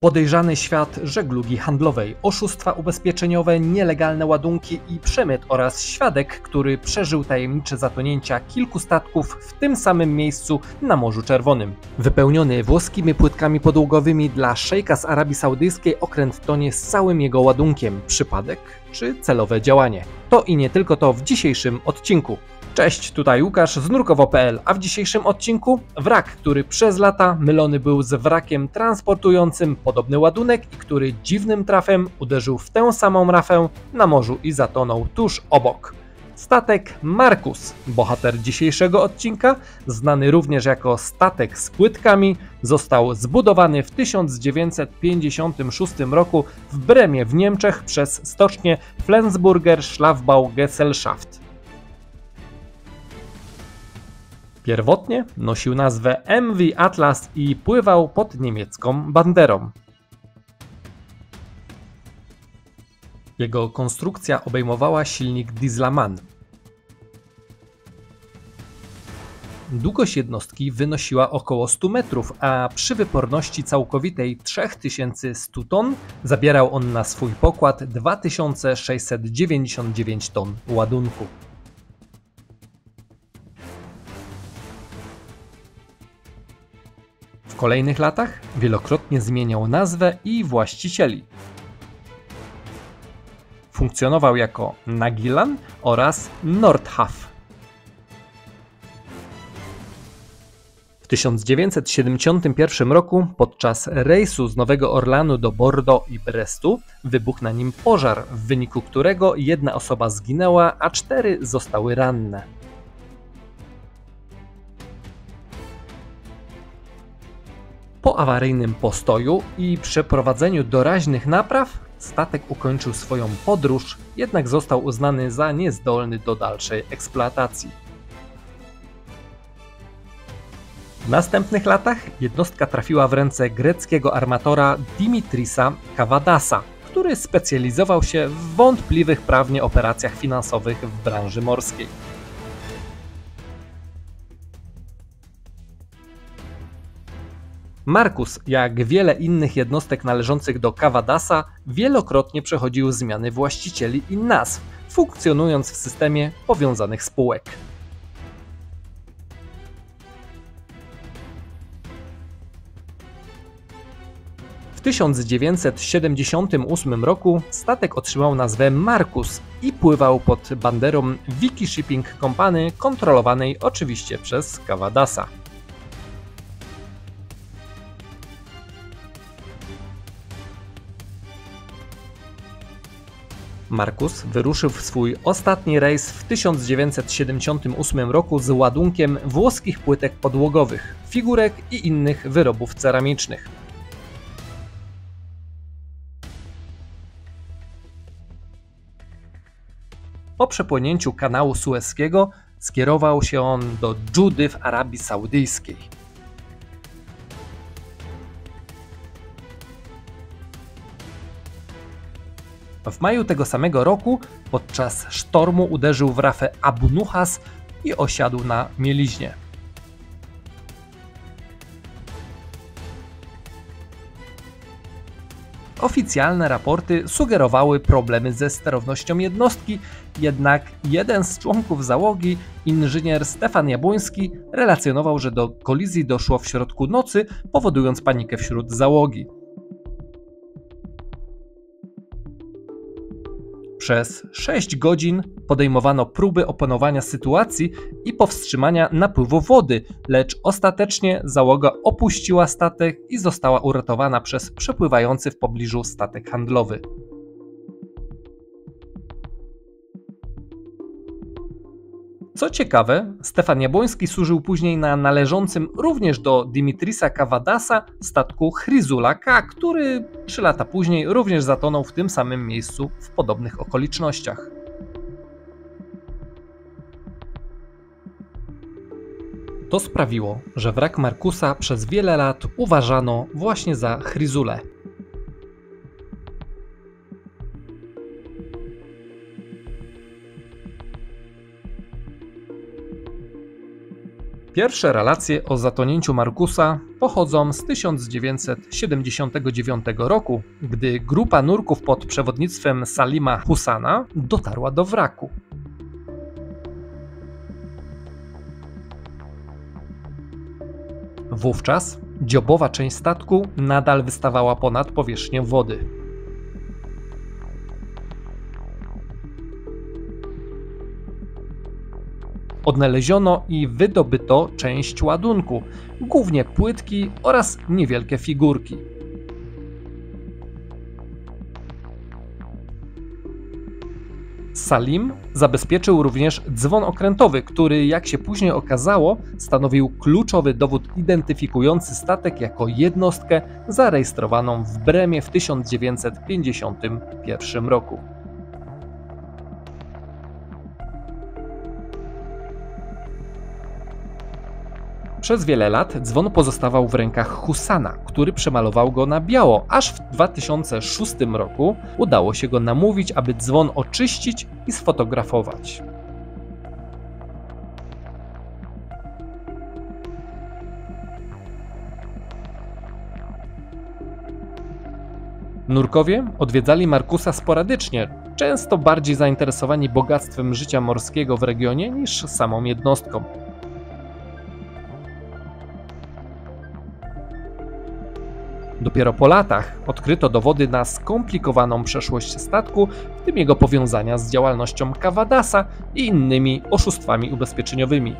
Podejrzany świat żeglugi handlowej, oszustwa ubezpieczeniowe, nielegalne ładunki i przemyt oraz świadek, który przeżył tajemnicze zatonięcia kilku statków w tym samym miejscu na Morzu Czerwonym. Wypełniony włoskimi płytkami podłogowymi dla szejka z Arabii Saudyjskiej okręt tonie z całym jego ładunkiem. Przypadek czy celowe działanie? To i nie tylko to w dzisiejszym odcinku. Cześć, tutaj Łukasz z nurkowo.pl, a w dzisiejszym odcinku wrak, który przez lata mylony był z wrakiem transportującym podobny ładunek i który dziwnym trafem uderzył w tę samą rafę na morzu i zatonął tuż obok. Statek Markus, bohater dzisiejszego odcinka, znany również jako statek z płytkami, został zbudowany w 1956 roku w Bremie w Niemczech przez stocznię Flensburger Schlafbau Gesellschaft. Pierwotnie nosił nazwę MV Atlas i pływał pod niemiecką banderą. Jego konstrukcja obejmowała silnik Dieselmann. Długość jednostki wynosiła około 100 metrów, a przy wyporności całkowitej 3100 ton zabierał on na swój pokład 2699 ton ładunku. W kolejnych latach wielokrotnie zmieniał nazwę i właścicieli. Funkcjonował jako Nagilan oraz Nordhaff. W 1971 roku podczas rejsu z Nowego Orlanu do Bordeaux i Brestu wybuchł na nim pożar, w wyniku którego jedna osoba zginęła, a 4 zostały ranne. Po awaryjnym postoju i przeprowadzeniu doraźnych napraw statek ukończył swoją podróż, jednak został uznany za niezdolny do dalszej eksploatacji. W następnych latach jednostka trafiła w ręce greckiego armatora Dimitrisa Kavadasa, który specjalizował się w wątpliwych prawnie operacjach finansowych w branży morskiej. Markus, jak wiele innych jednostek należących do Kavadasa, wielokrotnie przechodził zmiany właścicieli i nazw, funkcjonując w systemie powiązanych spółek. W 1978 roku statek otrzymał nazwę Markus i pływał pod banderą Vicky Shipping Company, kontrolowanej oczywiście przez Kavadasa. Markus wyruszył w swój ostatni rejs w 1978 roku z ładunkiem włoskich płytek podłogowych, figurek i innych wyrobów ceramicznych. Po przepłynięciu kanału Sueskiego skierował się on do Dżudy w Arabii Saudyjskiej. W maju tego samego roku podczas sztormu uderzył w rafę Abu Nuhas i osiadł na mieliźnie. Oficjalne raporty sugerowały problemy ze sterownością jednostki, jednak jeden z członków załogi, inżynier Stefan Jabłoński, relacjonował, że do kolizji doszło w środku nocy, powodując panikę wśród załogi. Przez 6 godzin podejmowano próby opanowania sytuacji i powstrzymania napływu wody, lecz ostatecznie załoga opuściła statek i została uratowana przez przepływający w pobliżu statek handlowy. Co ciekawe, Stefan Jabłoński służył później na należącym również do Dimitrisa Kavadasa statku Chryzula K, który 3 lata później również zatonął w tym samym miejscu w podobnych okolicznościach. To sprawiło, że wrak Markusa przez wiele lat uważano właśnie za Chryzulę. Pierwsze relacje o zatonięciu Markusa pochodzą z 1979 roku, gdy grupa nurków pod przewodnictwem Salima Husana dotarła do wraku. Wówczas dziobowa część statku nadal wystawała ponad powierzchnię wody. Odnaleziono i wydobyto część ładunku, głównie płytki oraz niewielkie figurki. Salim zabezpieczył również dzwon okrętowy, który, jak się później okazało, stanowił kluczowy dowód identyfikujący statek jako jednostkę zarejestrowaną w Bremie w 1951 roku. Przez wiele lat dzwon pozostawał w rękach Husana, który przemalował go na biało, aż w 2006 roku udało się go namówić, aby dzwon oczyścić i sfotografować. Nurkowie odwiedzali Markusa sporadycznie, często bardziej zainteresowani bogactwem życia morskiego w regionie niż samą jednostką. Dopiero po latach odkryto dowody na skomplikowaną przeszłość statku, w tym jego powiązania z działalnością Cavadasa i innymi oszustwami ubezpieczeniowymi.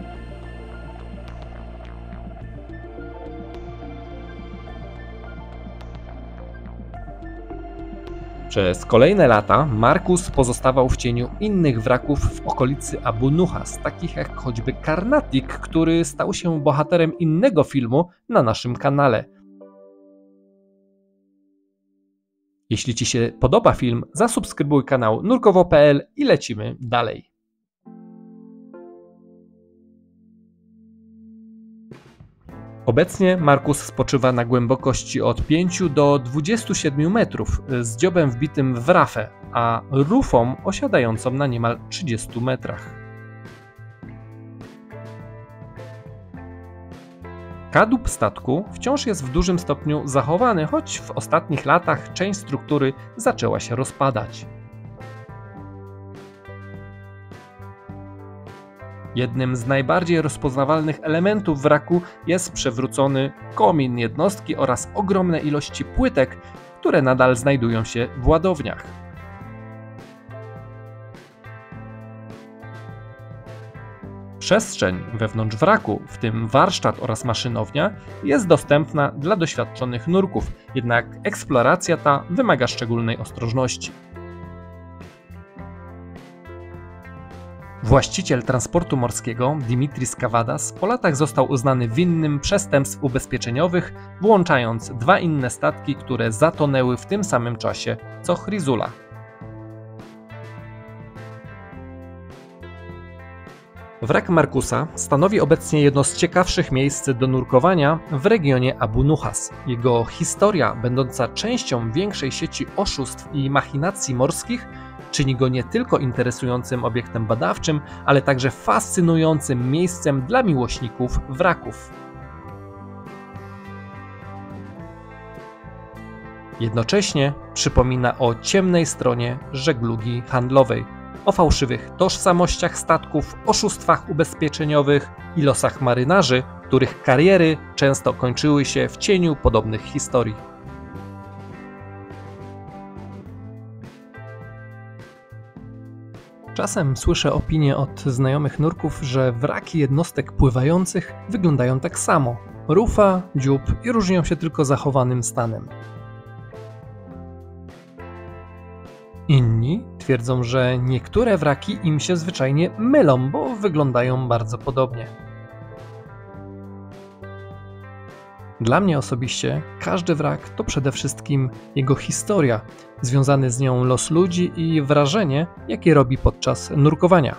Przez kolejne lata Markus pozostawał w cieniu innych wraków w okolicy Abu Nuhas, takich jak choćby Carnatic, który stał się bohaterem innego filmu na naszym kanale. Jeśli Ci się podoba film, zasubskrybuj kanał nurkowo.pl i lecimy dalej. Obecnie Markus spoczywa na głębokości od 5 do 27 metrów z dziobem wbitym w rafę, a rufą osiadającą na niemal 30 metrach. Kadłub statku wciąż jest w dużym stopniu zachowany, choć w ostatnich latach część struktury zaczęła się rozpadać. Jednym z najbardziej rozpoznawalnych elementów wraku jest przewrócony komin jednostki oraz ogromne ilości płytek, które nadal znajdują się w ładowniach. Przestrzeń wewnątrz wraku, w tym warsztat oraz maszynownia, jest dostępna dla doświadczonych nurków, jednak eksploracja ta wymaga szczególnej ostrożności. Właściciel transportu morskiego Dimitris Cavadas po latach został uznany winnym przestępstw ubezpieczeniowych, włączając 2 inne statki, które zatonęły w tym samym czasie co Chryzula. Wrak Markusa stanowi obecnie jedno z ciekawszych miejsc do nurkowania w regionie Abu Nuhas. Jego historia, będąca częścią większej sieci oszustw i machinacji morskich, czyni go nie tylko interesującym obiektem badawczym, ale także fascynującym miejscem dla miłośników wraków. Jednocześnie przypomina o ciemnej stronie żeglugi handlowej, o fałszywych tożsamościach statków, oszustwach ubezpieczeniowych i losach marynarzy, których kariery często kończyły się w cieniu podobnych historii. Czasem słyszę opinie od znajomych nurków, że wraki jednostek pływających wyglądają tak samo. Rufa, dziób i różnią się tylko zachowanym stanem. Inni twierdzą, że niektóre wraki im się zwyczajnie mylą, bo wyglądają bardzo podobnie. Dla mnie osobiście każdy wrak to przede wszystkim jego historia, związany z nią los ludzi i wrażenie, jakie robi podczas nurkowania.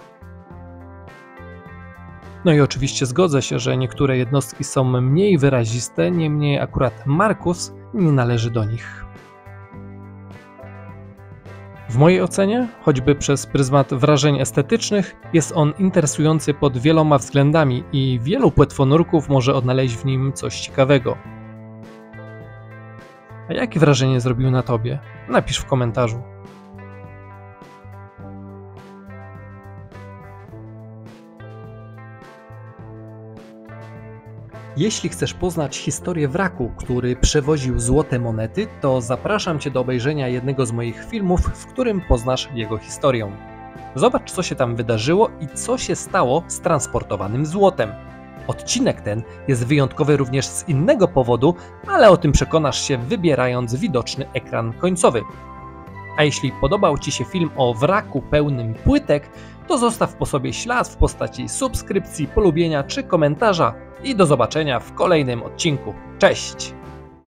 No i oczywiście zgodzę się, że niektóre jednostki są mniej wyraziste, niemniej akurat Markus nie należy do nich. W W mojej ocenie, choćby przez pryzmat wrażeń estetycznych, jest on interesujący pod wieloma względami i wielu płetwonurków może odnaleźć w nim coś ciekawego. A jakie wrażenie zrobił na tobie? Napisz w komentarzu. Jeśli chcesz poznać historię wraku, który przewoził złote monety, to zapraszam Cię do obejrzenia jednego z moich filmów, w którym poznasz jego historię. Zobacz, co się tam wydarzyło i co się stało z transportowanym złotem. Odcinek ten jest wyjątkowy również z innego powodu, ale o tym przekonasz się, wybierając widoczny ekran końcowy. A jeśli podobał Ci się film o wraku pełnym płytek, to zostaw po sobie ślad w postaci subskrypcji, polubienia czy komentarza i do zobaczenia w kolejnym odcinku. Cześć!